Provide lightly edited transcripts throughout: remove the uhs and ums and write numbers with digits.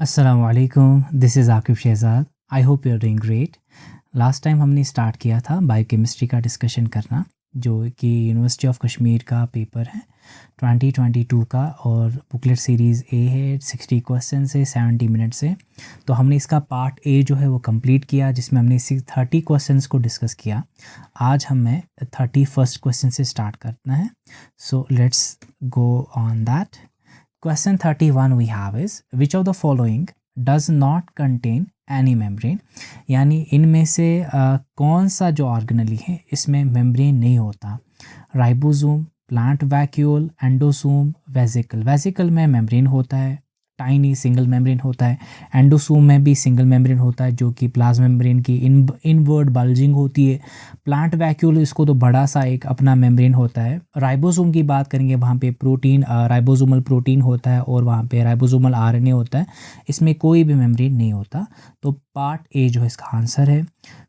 अस्सलामुअलैकुम, this is Aaqib Shahzad. I hope you are doing great. Last time हमने start किया था बायोकेमिस्ट्री का डिस्कशन करना, जो कि यूनिवर्सिटी ऑफ कश्मीर का पेपर है 2022 का, और बुकलेट सीरीज़ ए है। 60 क्वेश्चन से 70 मिनट से। तो हमने इसका पार्ट ए जो है वो कंप्लीट किया, जिसमें हमने 30 क्वेश्चन को डिस्कस किया। आज हमें 31st क्वेश्चन से स्टार्ट करना है। So let's go on that. Question 31 we have is, which of the following does not contain any membrane? यानी इनमें से कौन सा जो ऑर्गेनली है इसमें मेम्ब्रेन नहीं होता? Ribosome, plant vacuole, endosome, vesicle. Vesicle में मेम्ब्रेन होता है, टाइनी सिंगल मेम्ब्रेन होता है। एंडोसोम में भी सिंगल मेम्ब्रेन होता है, जो कि प्लाज्मा मेम्ब्रेन की इनवर्ड बल्जिंग होती है। प्लांट वैक्यूल, इसको तो बड़ा सा एक अपना मेम्ब्रेन होता है। राइबोसोम की बात करेंगे, वहाँ पे प्रोटीन, राइबोसोमल प्रोटीन होता है, और वहाँ पे राइबोसोमल आरएनए होता है। इसमें कोई भी मेम्ब्रेन नहीं होता। तो पार्ट ए जो है इसका आंसर है।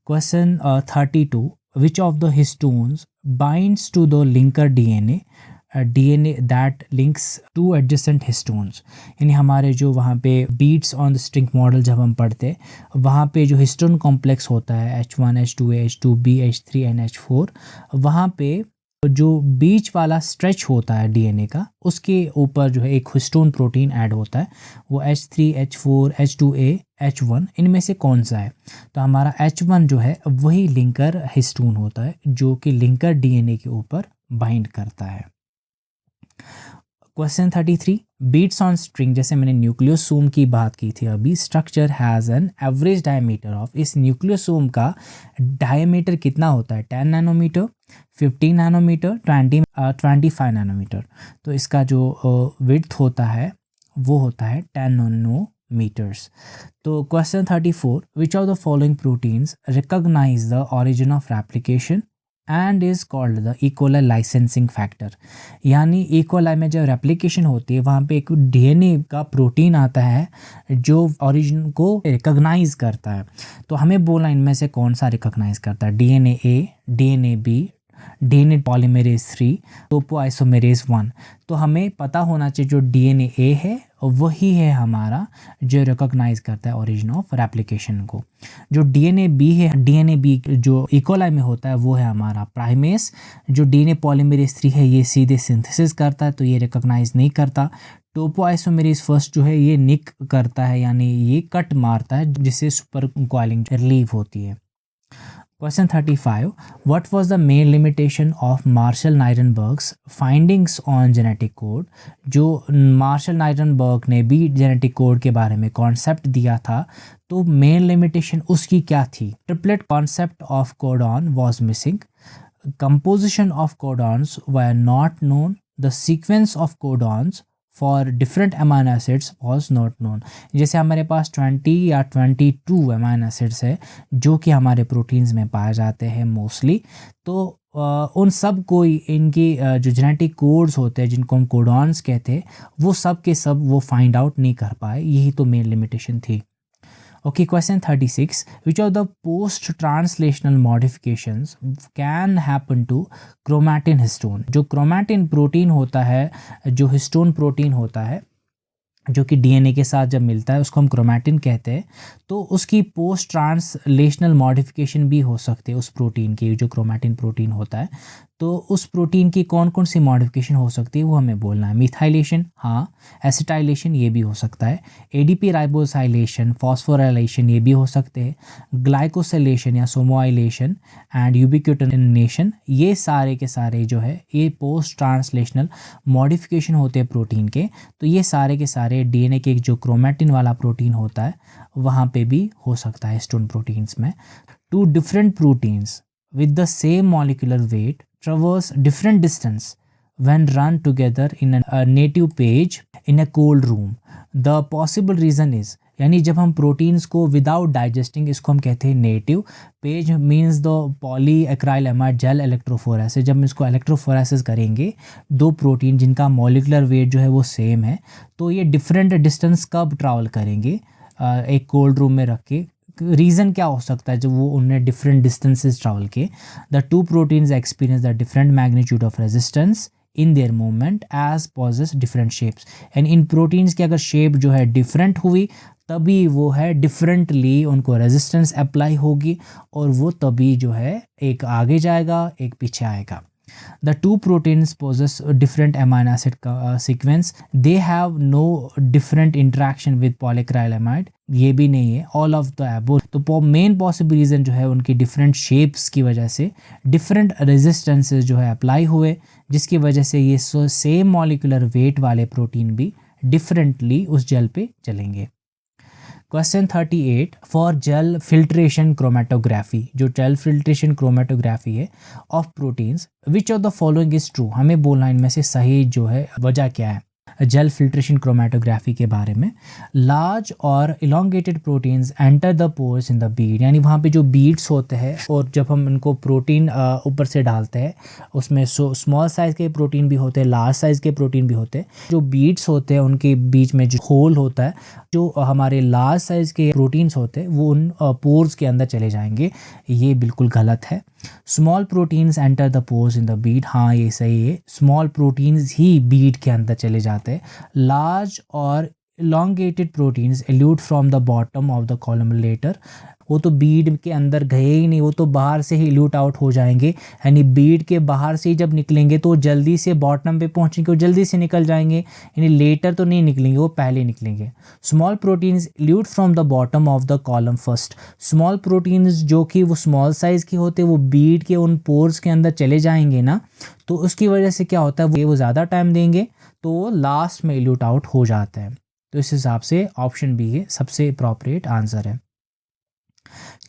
Question 32, which of the histones binds to the linker DNA that links to adjacent histones? यानी हमारे जो वहाँ पे beads on the string model जब हम पढ़ते हैं, वहाँ पे जो हिस्टोन कॉम्प्लेक्स होता है H1, H2A, H2B, H3 and H4, वहाँ पे जो बीच वाला स्ट्रेच होता है डीएनए का, उसके ऊपर जो है एक हिस्टोन प्रोटीन ऐड होता है। वो H3, H4, H2A, H1, इनमें से कौन सा है? तो हमारा H1 जो है वही लिंकर हिस्टोन होता है, जो कि लिंकर डीएनए के ऊपर बाइंड करता है। क्वेश्चन 33, बीट्स ऑन स्ट्रिंग, जैसे मैंने न्यूक्लियोसोम की बात की थी अभी, structure has an average diameter of, इस न्यूक्लियोसोम का डायमीटर कितना होता है? 10 नैनोमीटर, 15 नैनोमीटर, 25 नैनोमीटर। तो इसका जो विड्थ होता है वो होता है 10 नैनोमीटर्स। तो question 34, which of the following proteins recognize the origin of replication and is called the E coli licensing factor? यानी इकोलाई में जब रेप्लिकेशन होती है, वहाँ पे एक डीएनए का प्रोटीन आता है जो ओरिजिन को रिकॉग्नाइज करता है। तो हमें बोलना इनमें से कौन सा रिकॉग्नाइज करता है? DNA A, DNA B, DNA polymerase 3, topoisomerase 1। तो हमें पता होना चाहिए जो डीएनए ए है वही है हमारा जो रिकॉग्नाइज करता है ओरिजिन ऑफ रेप्लिकेशन को। जो डीएनए बी है, डीएनए बी जो इकोलाई में होता है वो है हमारा प्राइमेस। जो डीएनए पॉलीमरेज 3 है ये सीधे सिंथेसिस करता है, तो ये रिकॉग्नाइज नहीं करता। टोपोआइसोमेरेज फर्स्ट जो है ये निक करता है, यानी ये कट मारता है, जिससे सुपर कॉइलिंग रिलीव होती है। Question 35, what was the main limitation of Marshall-Nirenberg's findings on genetic code? जो मार्शल नाइरनबर्ग ने भी जेनेटिक कोड के बारे में कॉन्सेप्ट दिया था, तो मेन लिमिटेशन उसकी क्या थी? Triplet concept of codon was missing, composition of codons were not known, the sequence of codons for different amino acids was not known. जैसे हमारे पास 20 या 22 अमाइनो एसिड्स है जो कि हमारे प्रोटीन्स में पाए जाते हैं मोस्टली, तो उन सब को इनकी जो जेनेटिक कोड्स होते हैं जिनको हम कोडॉन्स कहते हैं, वो सब के सब वो फाइंड आउट नहीं कर पाए। यही तो मेन लिमिटेशन थी। Okay, question 36, which of the post translational modifications can happen to chromatin histone? जो क्रोमैटिन प्रोटीन होता है, जो हिस्टोन प्रोटीन होता है, जो कि डीएनए के साथ जब मिलता है उसको हम क्रोमैटिन कहते हैं। तो उसकी पोस्ट ट्रांसलेशनल मॉडिफिकेशन भी हो सकती है उस प्रोटीन की, जो क्रोमैटिन प्रोटीन होता है। तो उस प्रोटीन की कौन कौन सी मॉडिफिकेशन हो सकती है वो हमें बोलना है। मिथाइलेशन, हाँ। एसिटाइलेशन, ये भी हो सकता है। एडीपी राइबोसाइलेशन, फॉस्फोराइलेशन, ये भी हो सकते हैं। ग्लाइकोसिलेशन या सोमोआइलेशन एंड यूबिक्यूटिनेशन, ये सारे के सारे जो है ये पोस्ट ट्रांसलेशनल मॉडिफिकेशन होते हैं प्रोटीन के। तो ये सारे के सारे डीएनए के जो क्रोमैटिन वाला प्रोटीन होता है वहाँ पे भी हो सकता है हिस्टोन प्रोटीन्स में। Two different proteins with the same molecular weight traverse different distance when run together in a native page in a cold room. The possible reason is, यानी जब हम प्रोटीन्स को विदाउट डाइजेस्टिंग, इसको हम कहते हैं native page, means the poly एक्राइल amide gel electrophoresis. जब हम इसको इलेक्ट्रोफोरेसिस करेंगे, दो प्रोटीन जिनका मॉलिकुलर वेट जो है वो सेम है, तो ये डिफरेंट डिस्टेंस कब ट्रैवल करेंगे एक कोल्ड रूम में रख के? रीज़न क्या हो सकता है जब वो उन्हें डिफरेंट डिस्टेंसेस ट्रैवल के? The two proteins experience the different magnitude of resistance in their movement as possess different shapes, यानी इन प्रोटीन्स की अगर शेप जो है डिफरेंट हुई तभी वो है डिफरेंटली उनको रेजिस्टेंस अप्लाई होगी और वो तभी जो है एक आगे जाएगा एक पीछे आएगा। The two proteins possess a different amino acid sequence. They have no different interaction with polyacrylamide. ये भी नहीं है all of the above. तो मेन पॉसिबल रीज़न जो है उनकी डिफरेंट शेप्स की वजह से डिफरेंट रेजिस्टेंसेस जो है अप्लाई हुए, जिसकी वजह से ये सेम मॉलिकुलर वेट वाले प्रोटीन भी डिफरेंटली उस जेल पे चलेंगे। Question 38 for gel filtration chromatography, जो जेल फिल्ट्रेशन क्रोमेटोग्राफी है of proteins, which of the following is true, हमें बोलना इनमें से सही जो है वजह क्या है जेल फिल्ट्रेशन क्रोमेटोग्राफी के बारे में। लार्ज और elongated proteins enter the pores in the Beed, यानी वहाँ पे जो बीड्स होते हैं और जब हम इनको प्रोटीन ऊपर से डालते हैं उसमें स्मॉल साइज़ के प्रोटीन भी होते हैं, लार्ज साइज़ के प्रोटीन भी होते हैं। जो बीड्स होते हैं उनके बीच में जो होल होता है, जो हमारे लार्ज साइज़ के प्रोटीन्स होते हैं वो उन पोर्स के अंदर चले जाएंगे, ये बिल्कुल गलत है। Small proteins enter the pores in the Beed, हाँ ये सही है, स्मॉल प्रोटीन्स ही बीड के अंदर चले जाते हैं। लार्ज और elongated proteins elute from the bottom of the column later, वो तो बीड के अंदर गए ही नहीं, वो तो बाहर से ही इल्यूट आउट हो जाएंगे, यानी बीड के बाहर से ही जब निकलेंगे तो जल्दी से बॉटम पे पहुंचेंगे और जल्दी से निकल जाएंगे, यानी लेटर तो नहीं निकलेंगे, वो पहले निकलेंगे। Small proteins elute from the bottom of the column first, small proteins जो कि वो स्मॉल साइज़ के होते हैं वो बीड के उन पोर्स के अंदर चले जाएंगे ना, तो उसकी वजह से क्या होता है वो ज़्यादा टाइम देंगे तो वो लास्ट में इल्यूट आउट हो जाता है। तो इस हिसाब से ऑप्शन बी है सबसे अप्रोप्रिएट आंसर है।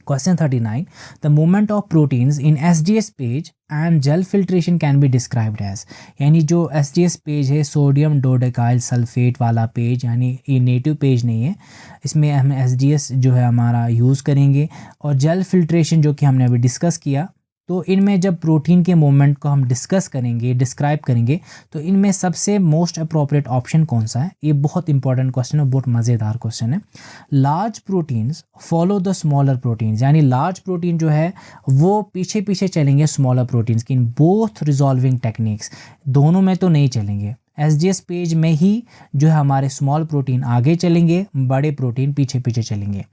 Question 39. The movement of proteins in SGS page and gel filtration can be described as, यानी जो SGS पेज है सोडियम डोडेकाइल सल्फेट वाला पेज, यानी ये नेटिव पेज नहीं है, इसमें हम SGS जो है हमारा यूज़ करेंगे। और जेल फिल्ट्रेशन जो कि हमने अभी डिस्कस किया, तो इनमें जब प्रोटीन के मूवमेंट को हम डिस्कस करेंगे डिस्क्राइब करेंगे तो इनमें सबसे मोस्ट अप्रोप्रिएट ऑप्शन कौन सा है, ये बहुत इंपॉर्टेंट क्वेश्चन है, बहुत मज़ेदार क्वेश्चन है। Large proteins follow the smaller proteins, यानी लार्ज प्रोटीन जो है वो पीछे पीछे चलेंगे स्मॉलर प्रोटीन्स की, इन बोथ रिजॉल्विंग टेक्निक्स, दोनों में तो नहीं चलेंगे। SGS पेज में ही जो है हमारे स्मॉल प्रोटीन आगे चलेंगे, बड़े प्रोटीन पीछे पीछे चलेंगे।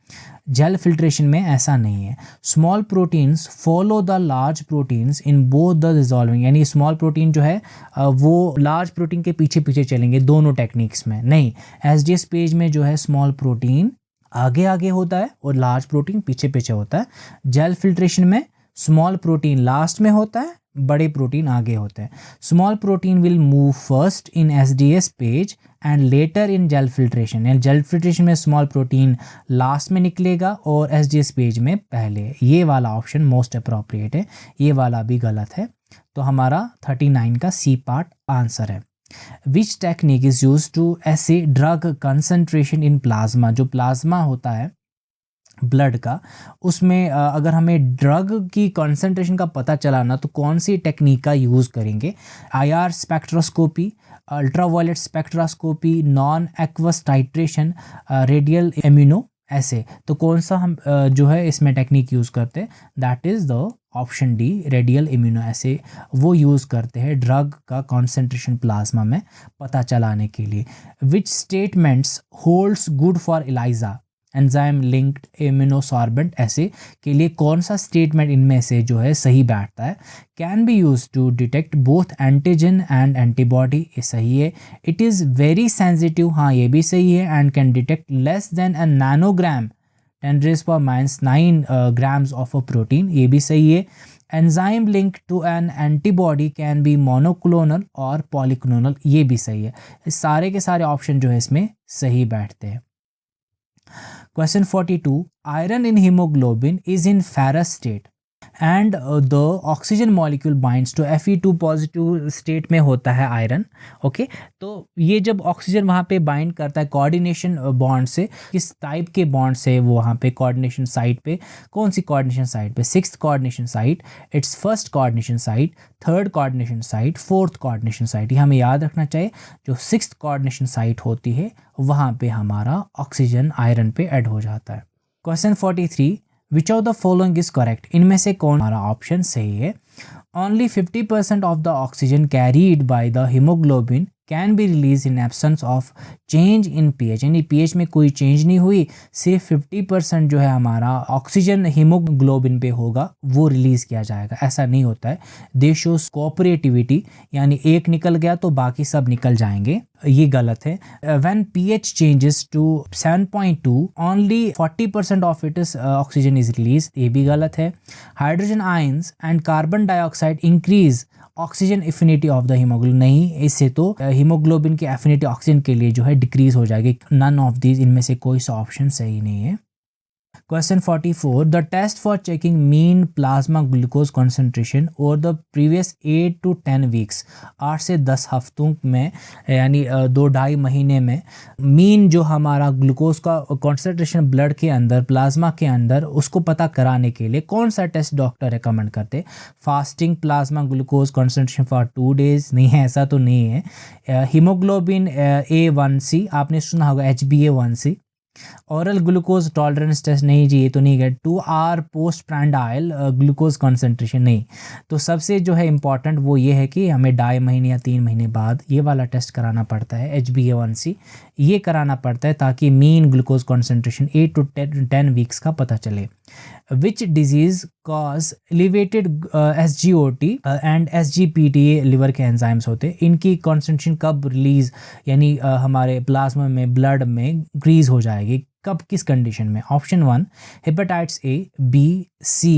जेल फिल्ट्रेशन में ऐसा नहीं है, small proteins follow the large proteins in both the dissolving, यानी स्मॉल प्रोटीन जो है वो लार्ज प्रोटीन के पीछे पीछे चलेंगे दोनों टेक्निक्स में। नहीं, SGS पेज में जो है स्मॉल प्रोटीन आगे आगे होता है और लार्ज प्रोटीन पीछे पीछे होता है। जेल फिल्ट्रेशन में स्मॉल प्रोटीन लास्ट में होता है, बड़े प्रोटीन आगे होते हैं। Small protein will move first in SGS page and later in gel filtration, यानी जेल फिल्ट्रेशन में स्मॉल प्रोटीन लास्ट में निकलेगा और SGS पेज में पहले। ये वाला ऑप्शन मोस्ट अप्रोप्रिएट है, ये वाला भी गलत है। तो हमारा 39 का सी पार्ट आंसर है। Which technique is use to assess drug concentration in plasma, जो प्लाज्मा होता है ब्लड का, उसमें अगर हमें ड्रग की कंसंट्रेशन का पता चला ना तो कौन सी टेक्निक का यूज़ करेंगे, IR spectroscopy, ultraviolet spectroscopy, non aqueous titration, radial immuno, ऐसे तो कौन सा हम जो है इसमें टेक्निक यूज़ करते हैं, that is the option D radial immunoassay, वो यूज़ करते हैं ड्रग का कॉन्सेंट्रेशन प्लाज्मा में पता चलाने के लिए। Which statements holds good for ELISA enzyme linked immunosorbent assay के लिए कौन सा स्टेटमेंट इनमें से जो है सही बैठता है। Can be use to detect both antigen and antibody, ये सही है। इट इज़ वेरी सेंसिटिव, हाँ ये भी सही है। And can detect less than a nanogram 10⁻⁹ grams of a protein, ये भी सही है। Enzyme link to an antibody can be monoclonal और पॉलीक्लोनल, ये भी सही है। सारे के सारे ऑप्शन जो है इसमें सही बैठते हैं। Question 42. Iron in hemoglobin is in ferrous state and the oxygen molecule binds to Fe2 positive state में होता है आयरन। ओके, तो ये जब ऑक्सीजन वहाँ पे बाइंड करता है कोऑर्डिनेशन बॉन्ड से, किस टाइप के बॉन्ड से वो वहाँ पे कोऑर्डिनेशन साइट पे, कौन सी कोऑर्डिनेशन साइट पे, 6th coordination site, it's first coordination site, 3rd coordination site, 4th coordination site, ये हमें याद रखना चाहिए। जो 6th कोऑर्डिनेशन साइट होती है वहाँ पे हमारा ऑक्सीजन आयरन पे ऐड हो जाता है। Question 43. Which of the following is correct, इनमें से कौन हमारा ऑप्शन सही है। Only 50% of the oxygen carried by the haemoglobin can be release in absence of change in pH, यानी पीएच में कोई चेंज नहीं हुई, सिर्फ 50% जो है हमारा ऑक्सीजन हीमोग्लोबिन पे होगा वो रिलीज़ किया जाएगा, ऐसा नहीं होता है। दे शोज कोऑपरेटिविटी, यानी एक निकल गया तो बाकी सब निकल जाएंगे, ये गलत है। When pH changes to 7.2 only 40% of it is oxygen is release, ये भी गलत है। Hydrogen ions and carbon dioxide increase oxygen affinity of the haemoglobin, नहीं, इससे तो हीमोग्लोबिन की एफिनिटी ऑक्सीजन के लिए जो है डिक्रीज हो जाएगी। नन ऑफ दीज, इनमें से कोई सा ऑप्शन सही नहीं है। Question 44, the test for checking mean plasma glucose concentration over the previous 8 to 10 weeks, 8 से 10 हफ्तों में, यानी 2-2.5 महीने में मीन जो हमारा ग्लूकोज का कॉन्सेंट्रेशन ब्लड के अंदर, प्लाज्मा के अंदर, उसको पता कराने के लिए कौन सा टेस्ट डॉक्टर रिकमेंड करते। Fasting plasma glucose concentration for 2 days, नहीं है, ऐसा तो नहीं है। हीमोग्लोबिन A1C, आपने सुना होगा HbA1c। ऑरल ग्लूकोज टॉलरेंस टेस्ट, नहीं जी, ये तो नहीं है। 2 hour पोस्ट प्रांडाइल ग्लूकोज कॉन्सेंट्रेशन, नहीं। तो सबसे जो है इंपॉर्टेंट वो ये है कि हमें 2.5 महीने या 3 महीने बाद ये वाला टेस्ट कराना पड़ता है, HbA1c, ये कराना पड़ता है ताकि mean glucose concentration 8 to 10 weeks का पता चले। Which disease cause elevated SGOT and SGPTA liver के एंजाइम्स होते, इनकी कॉन्सेंट्रेशन कब रिलीज, यानी हमारे प्लाज्मा में, ब्लड में इंक्रीज हो जाएगी, कब, किस कंडीशन में। Option 1 hepatitis A, B, C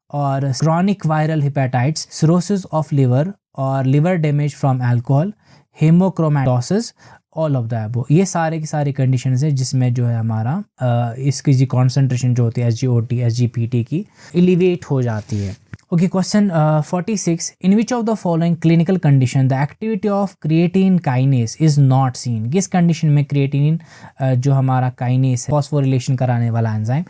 और chronic viral hepatitis, cirrhosis of liver और liver damage from alcohol, haemochromatosis, all of the above. ये सारे की सारी कंडीशंस है जिसमें जो है हमारा इसकी जी कॉन्सेंट्रेशन जो होती है SGOT, SGPT की एलिवेट हो जाती है। Okay, question 46, in which of the following clinical condition the activity of creatinine kinase is not seen, किस कंडीशन में क्रिएटिनिन जो हमारा काइनेस है, फॉस्फोरिलेशन कराने वाला एंजाइम,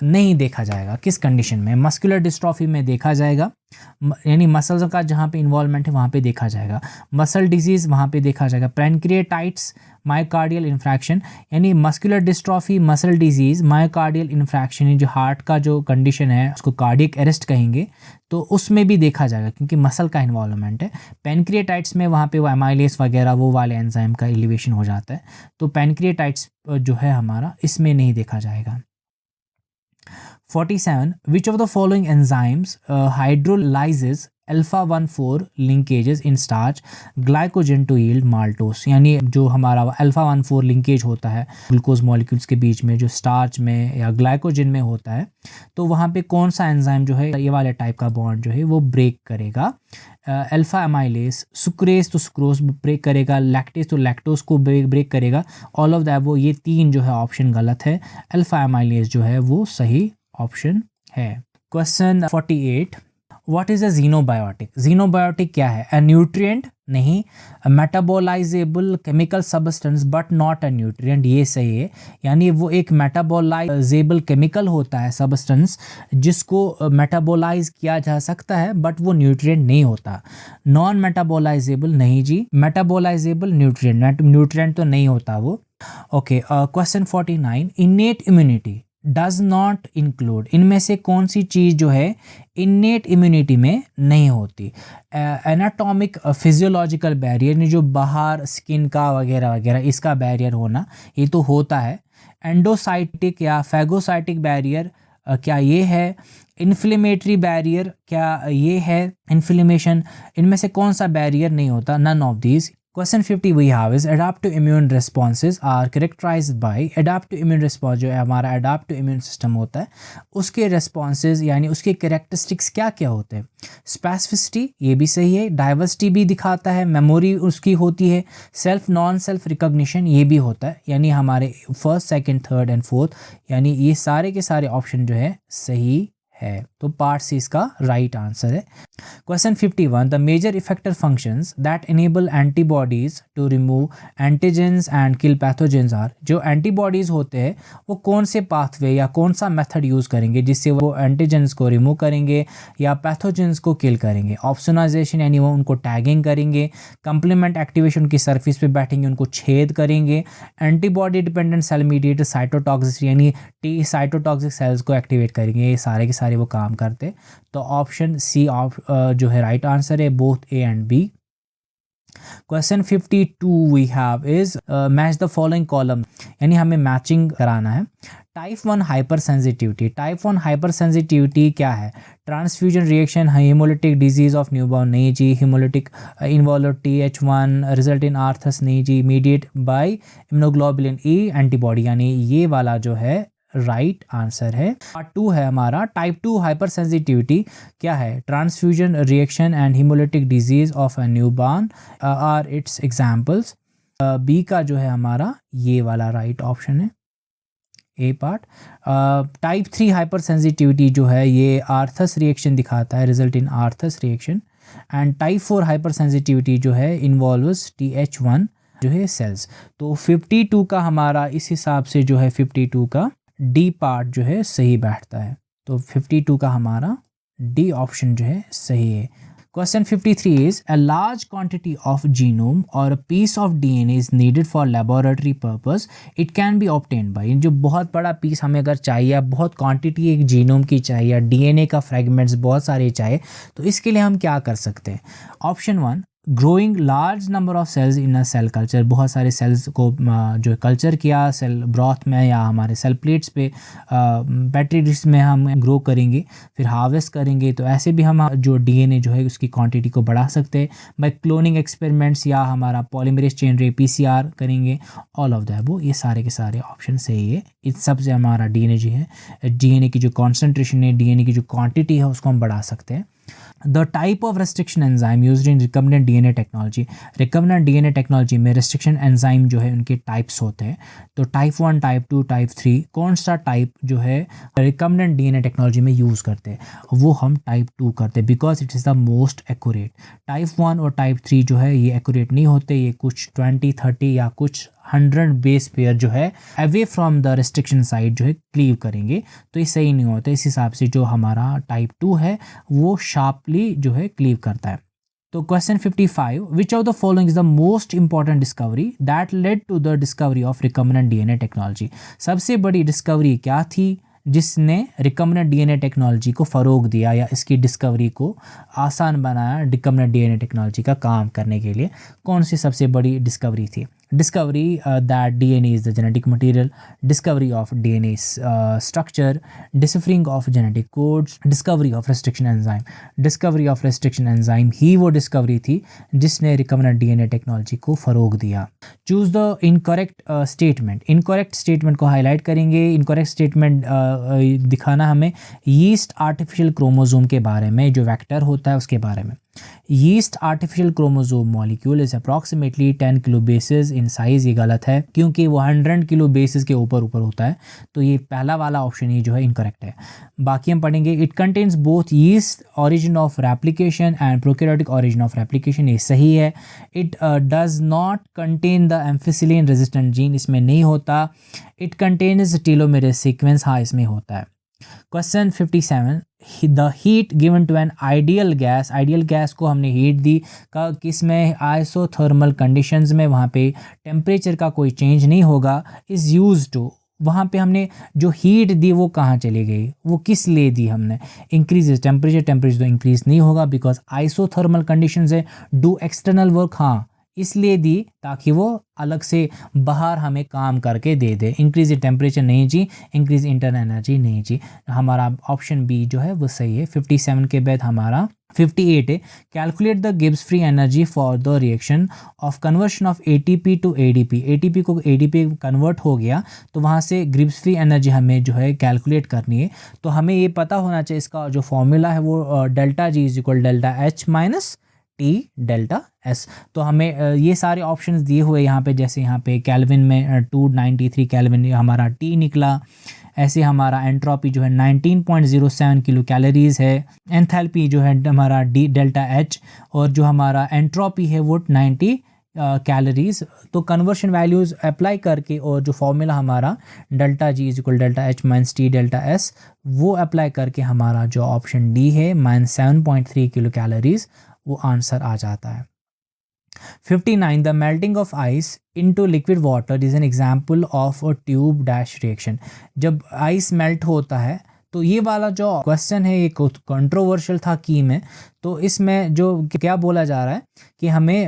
नहीं देखा जाएगा, किस कंडीशन में। मस्कुलर डिस्ट्रॉफी में देखा जाएगा, यानी मसल्स का जहाँ पे इन्वॉल्वमेंट है वहाँ पे देखा जाएगा। मसल डिजीज़ वहाँ पे देखा जाएगा। पैनक्रिएटाइटिस, मायोकार्डियल इन्फ्रैक्शन, यानी muscular dystrophy, muscle disease, myocardial infarction, जो हार्ट का जो कंडीशन है उसको कार्डियक अरेस्ट कहेंगे, तो उसमें भी देखा जाएगा क्योंकि मसल का इन्वॉल्वमेंट है। पैनक्रिएटाइटिस में वहाँ पे वो एमाइलेस वगैरह वो वाले एंजाइम का एलिवेशन हो जाता है, तो पैनक्रिएटाइटिस जो है हमारा इसमें नहीं देखा जाएगा। 47, which of the following enzymes hydrolyzes alpha-1,4 linkages in starch glycogen to yield maltose, यानी जो हमारा alpha-1,4 लिंकेज होता है ग्लूकोज मॉलिक्यूल्स के बीच में, जो स्टार्च में या ग्लाइकोजन में होता है, तो वहाँ पे कौन सा एंजाइम जो है ये वाले टाइप का बॉन्ड जो है वो ब्रेक करेगा। अल्फा एमाइलेस, सुक्रेज तो सुक्रोज ब्रेक करेगा, लैक्टेज तो लैक्टोज को ब्रेक करेगा। ऑल ऑफ दैट, वो ये 3 जो है ऑप्शन गलत है। अल्फा एमाइलेस जो है वो सही ऑप्शन है। Question 48, what is a xenobiotic, xenobiotic क्या है। अ न्यूट्रिएंट, नहीं। Metabolisable chemical substance but not a nutrient, ये सही है, यानी वो एक मेटाबोलाइजेबल केमिकल होता है सब्सटेंस जिसको मेटाबोलाइज किया जा सकता है बट वो न्यूट्रिएंट नहीं होता। नॉन मेटाबोलाइजेबल, नहीं जी, मेटाबोलाइजेबल न्यूट्रिएंट तो नहीं होता वो। Okay, question 49, innate immunity does not include, इनमें से कौन सी चीज़ जो है इनेट इम्यूनिटी में नहीं होती। एनाटॉमिक फिजियोलॉजिकल बैरियर, जो बाहर स्किन का वगैरह वगैरह इसका बैरियर होना, ये तो होता है। एंडोसाइटिक या फैगोसाइटिक बैरियर क्या ये है। इन्फ्लेमेटरी बैरियर क्या ये है, इन्फ्लेमेशन, इनमें से कौन सा बैरियर नहीं होता। None of these. Question 50 we have is adaptive immune responses are characterized by, adaptive immune response जो है हमारा adaptive immune system होता है, उसके responses यानी उसके characteristics क्या क्या होते हैं। Specificity, ये भी सही है। Diversity भी दिखाता है, memory उसकी होती है। Self non self recognition ये भी होता है, यानी हमारे first, second, third and fourth, यानी ये सारे के सारे ऑप्शन जो है सही है। तो पार्ट सी इसका राइट आंसर है। Question 51, the major effector functions that enable antibodies to remove antigens and kill pathogens are. जो एंटीबॉडीज होते हैं वो कौन से पाथवे या कौन सा मेथड यूज़ करेंगे जिससे वो एंटीजेंस को रिमूव करेंगे या पैथोजेंस को किल करेंगे। ऑप्सोनाइजेशन यानी वो उनको टैगिंग करेंगे, कंप्लीमेंट एक्टिवेशन की सरफेस पे बैठेंगे उनको छेद करेंगे, antibody dependent cell mediated cytotoxicity यानी टी साइटोटॉक्सिक सेल्स को एक्टिवेट करेंगे। ये सारे के सारे वो काम करते। तो ऑप्शन सी जो है राइट आंसर है, both A and B. Question 52 we have is match the following column, यानी हमें मैचिंग कराना है। Type 1 hypersensitivity, type 1 hypersensitivity क्या है? Transfusion reaction, haemolytic disease of newborn नहीं जी, haemolytic involve TH1 result in Arthus नहीं जी, mediate by immunoglobulin E antibody, यानी ये वाला जो है राइट आंसर है। पार्ट 2 है हमारा, टाइप 2 हाइपर सेंसिटिविटी क्या है? Transfusion reaction and haemolytic disease of a newborn are its examples. B का जो है हमारा ये वाला राइट ऑप्शन है, A part. Type 3 hypersensitivity जो है ये आर्थस रिएक्शन दिखाता है, result in Arthus reaction. And type 4 hypersensitivity जो है इन्वॉल्व्स TH1 जो है सेल्स। तो 52 का हमारा इस हिसाब से जो है 52 का डी पार्ट जो है सही बैठता है। तो 52 का हमारा डी ऑप्शन जो है सही है। Question 53 is a large quantity of genome or a piece of DNA is needed for laboratory purpose. It can be obtained by, जो बहुत बड़ा पीस हमें अगर चाहिए या बहुत क्वांटिटी एक जीनोम की चाहिए या DNA का फ्रेगमेंट्स बहुत सारे चाहिए तो इसके लिए हम क्या कर सकते हैं? Option 1, growing large number of cells in a cell culture, बहुत सारे सेल्स को जो कल्चर किया सेल ब्रॉथ में या हमारे सेल प्लेट्स पे बैटरी डिश में हम ग्रो करेंगे, फिर हार्वेस्ट करेंगे। तो ऐसे भी हम जो DNA जो है उसकी क्वांटिटी को बढ़ा सकते हैं बाय क्लोनिंग एक्सपेरिमेंट्स या हमारा पॉलीमरेज चेन रे PCR करेंगे। ऑल ऑफ दैट वो ये सारे के सारे ऑप्शन सही है। इस सब से हमारा DNA जो है, DNA की जो कॉन्सेंट्रेशन है, DNA की जो क्वान्टिटी है उसको हम बढ़ा सकते हैं। The type of restriction enzyme used in recombinant DNA technology, recombinant DNA technology में restriction enzyme जो है उनके types होते हैं। तो type 1, type 2, type 3 कौन सा type जो है recombinant DNA technology में यूज़ करते हैं वो हम type 2 करते हैं because it is the most accurate। type 1 और type 3 जो है ये accurate नहीं होते, ये कुछ 20, 30 या कुछ 100 बेस पेयर जो है away from the restriction side जो है क्लीव करेंगे, तो ये सही नहीं होता। इस हिसाब से जो हमारा टाइप 2 है वो शार्पली जो है क्लीव करता है। तो question 55, which of the following is the most important discovery that led to the discovery of recombinant DNA technology? सबसे बड़ी डिस्कवरी क्या थी जिसने रिकम्बिनेंट DNA टेक्नोलॉजी को फ़रोग दिया या इसकी डिस्कवरी को आसान बनाया रिकम्बिनेंट DNA टेक्नोलॉजी का काम करने के लिए? कौन सी सबसे बड़ी डिस्कवरी थी? Discovery that DNA is the genetic material, discovery of DNA structure, deciphering of genetic codes, discovery of restriction enzyme. Discovery of restriction enzyme ही वो डिस्कवरी थी जिसने रिकम्बिनेंट DNA टेक्नोलॉजी को फ़रोग दिया। Choose the incorrect statement, incorrect statement को highlight करेंगे। Incorrect statement दिखाना हमें यीस्ट आर्टिफिशियल क्रोमोसोम के बारे में, जो वेक्टर होता है उसके बारे में। Yeast artificial chromosome molecule is approximately 10 kilo basis in size, ये गलत है क्योंकि वो 100 किलो बेसिस के ऊपर होता है, तो ये पहला वाला ऑप्शन ही जो है इनकरेक्ट है। बाकी हम पढ़ेंगे। It contains both yeast origin of replication and prokaryotic origin of replication, ये सही है। It does not contain the ampicillin resistant gene, इसमें नहीं होता। इट कंटेन्स टेलोमेरेज सीक्वेंस, हाँ इसमें होता है। Question 57, the heat given to an ideal gas, ideal gas को हमने हीट दी का किस में? आइसोथर्मल कंडीशंस में, वहाँ पे टेम्परेचर का कोई चेंज नहीं होगा। इज़ यूज टू, वहाँ पे हमने जो हीट दी वो कहाँ चली गई, वो किस लिए दी हमने? इंक्रीज टेम्परेचर, टेम्परेचर तो इंक्रीज नहीं होगा बिकॉज आइसोथर्मल कंडीशंस है। डू एक्सटर्नल वर्क, हाँ इसलिए दी ताकि वो अलग से बाहर हमें काम करके दे दे। इंक्रीज टेम्परेचर नहीं जी, इंक्रीज इंटरनल एनर्जी नहीं जी। हमारा ऑप्शन बी जो है वो सही है। 57 के बाद हमारा 58 है। Calculate the Gibbs free energy for the reaction of conversion of ATP to ADP। ATP को ADP कन्वर्ट हो गया तो वहाँ से गिब्स फ्री एनर्जी हमें जो है कैलकुलेट करनी है। तो हमें ये पता होना चाहिए इसका जो फॉर्मूला है वो delta G is equal delta H minus T delta S। तो हमें ये सारे ऑप्शंस दिए हुए यहाँ पे, जैसे यहाँ पे केल्विन में 293 केल्विन हमारा T निकला, ऐसे हमारा एंट्रोपी जो है 19.07 किलो कैलोरीज है, एंथैल्पी जो है हमारा डी डेल्टा एच, और जो हमारा एंट्रोपी है वो 90 कैलोरीज। तो कन्वर्शन वैल्यूज़ अप्लाई करके और जो फॉर्मूला हमारा delta G is equal delta H minus T delta S, वो अप्लाई करके हमारा जो ऑप्शन डी है -7.3 किलो कैलोरीज, वो आंसर आ जाता है। 59. The melting of ice into liquid water is an example of a tube dash reaction. जब ice melt होता है तो ये वाला जो क्वेश्चन है ये कंट्रोवर्शियल था की में। तो इसमें जो क्या बोला जा रहा है कि हमें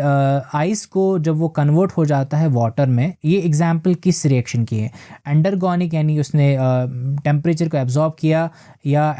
आइस को जब वो कन्वर्ट हो जाता है वाटर में, ये एग्जाम्पल किस रिएक्शन की है, एंडरगोनिक यानी उसने टेम्परेचर को एब्जॉर्ब किया, या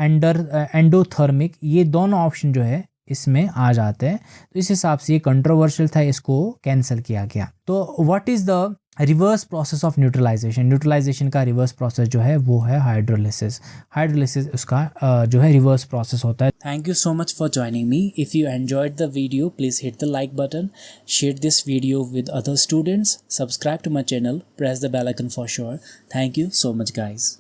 एंडोथर्मिक, ये दोनों ऑप्शन जो है इसमें आ जाते हैं। तो इस हिसाब से ये कंट्रोवर्शियल था, इसको कैंसिल किया गया। तो what is the reverse process of neutralisation? Neutralisation का रिवर्स प्रोसेस जो है वो है हाइड्रोलिसिस। हाइड्रोलिसिस उसका जो है रिवर्स प्रोसेस होता है। Thank you so much for joining me. If you enjoyed the video, please hit the like button, share this video with other students, subscribe to my channel, press the bell icon for sure. Thank you so much guys.